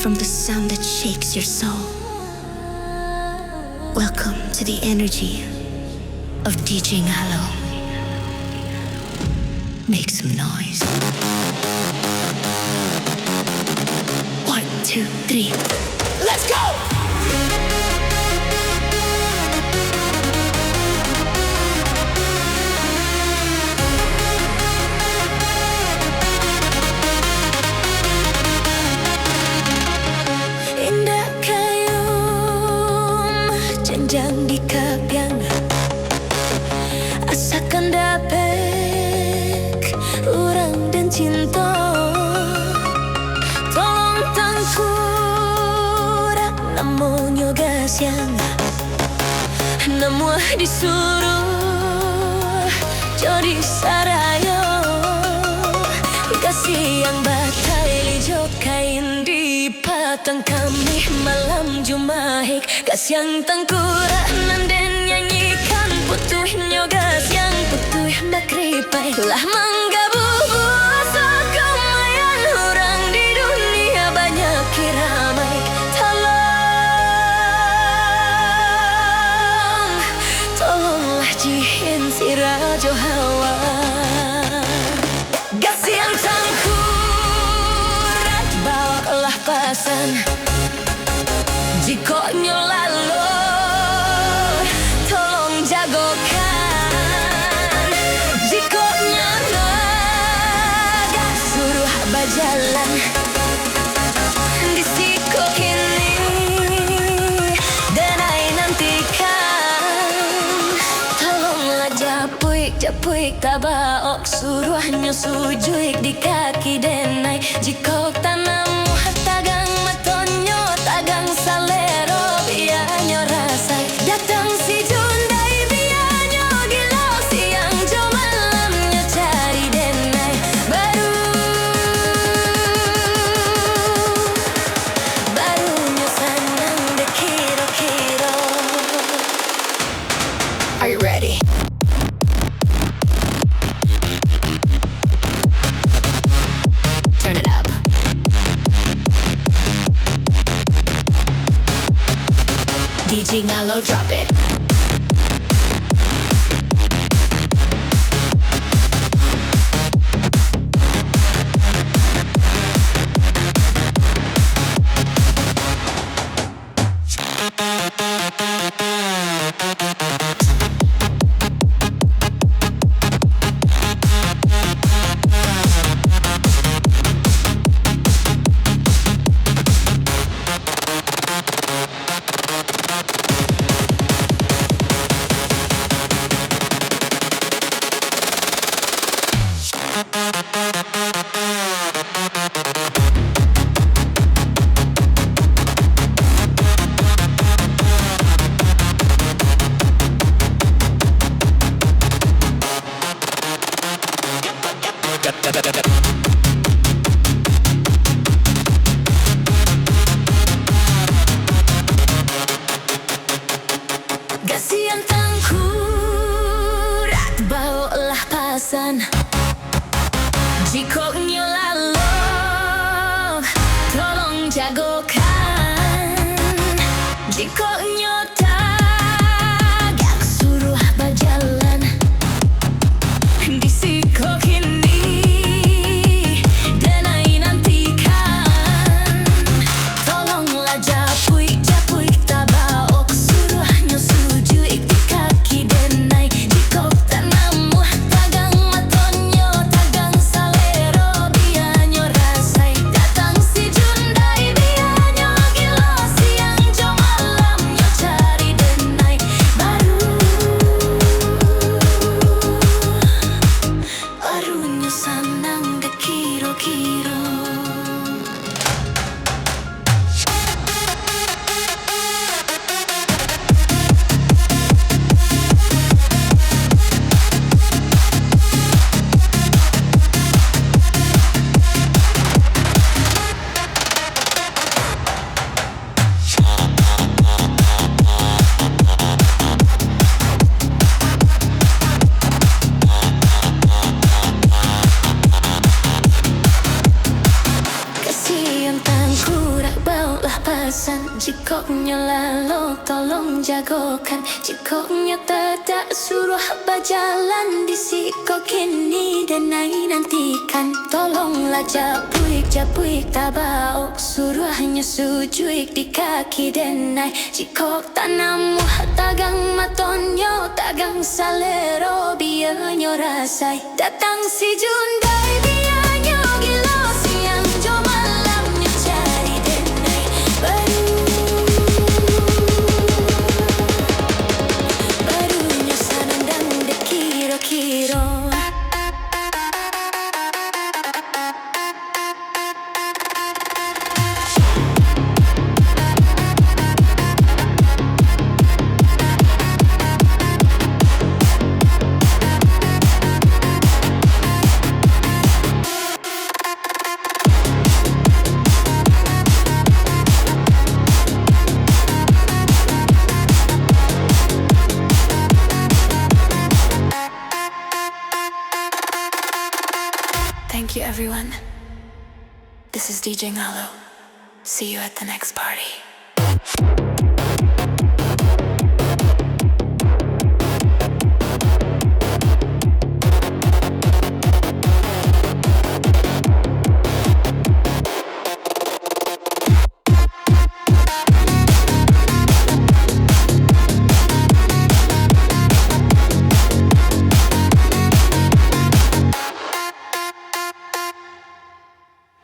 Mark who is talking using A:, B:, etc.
A: from the sound that shakes your soul. Welcome to the energy of DJ Ngalo. Make some noise. 1, 2, 3. Let's go!
B: Jangan dikapiang asakan dapat orang dan cinta. Tolong tangkurak namun yoga siang namun disuruh jadi sarayo kasih yang batai jokain di patang kami malam Jumaik kasih yang tangkurak dan nyanyikan putuhnya gas yang putuh makripai lah manggabu sakamayan orang di dunia banyak kiramai tolonglah jihin si Rajo Hawa gas yang tangkurak bawalah pasan jika nyolalo tolong jagokan jika nyanaga suruh berjalan di siko kini dan ai nantikan tolonglah japuik tabaok suruhnya sujuik di kaki denai jika tanam tagang matonyo tagang salero bianyo rasa datang si Jundai bianyo gila siang jo malamnya cari denai barunya senang de kiro.
A: Are you ready? Turn it up. DJ Ngalo, drop it.
B: perasan jikoknya lalu tolong jagokan. Jikoknya tak suruh berjalan di siko kini dan nantikan. Tolonglah japuik tabaok suruh hanya sujuik di kaki denai. Jikok tanamu tagang matonyo tagang salero biarnya rasai. Datang si jundai biarnya gila siang jo malamnya cari denai. Barunya sanandang de kiro-kiro. Thank you, everyone. This is DJ Ngalo. See you at the next party.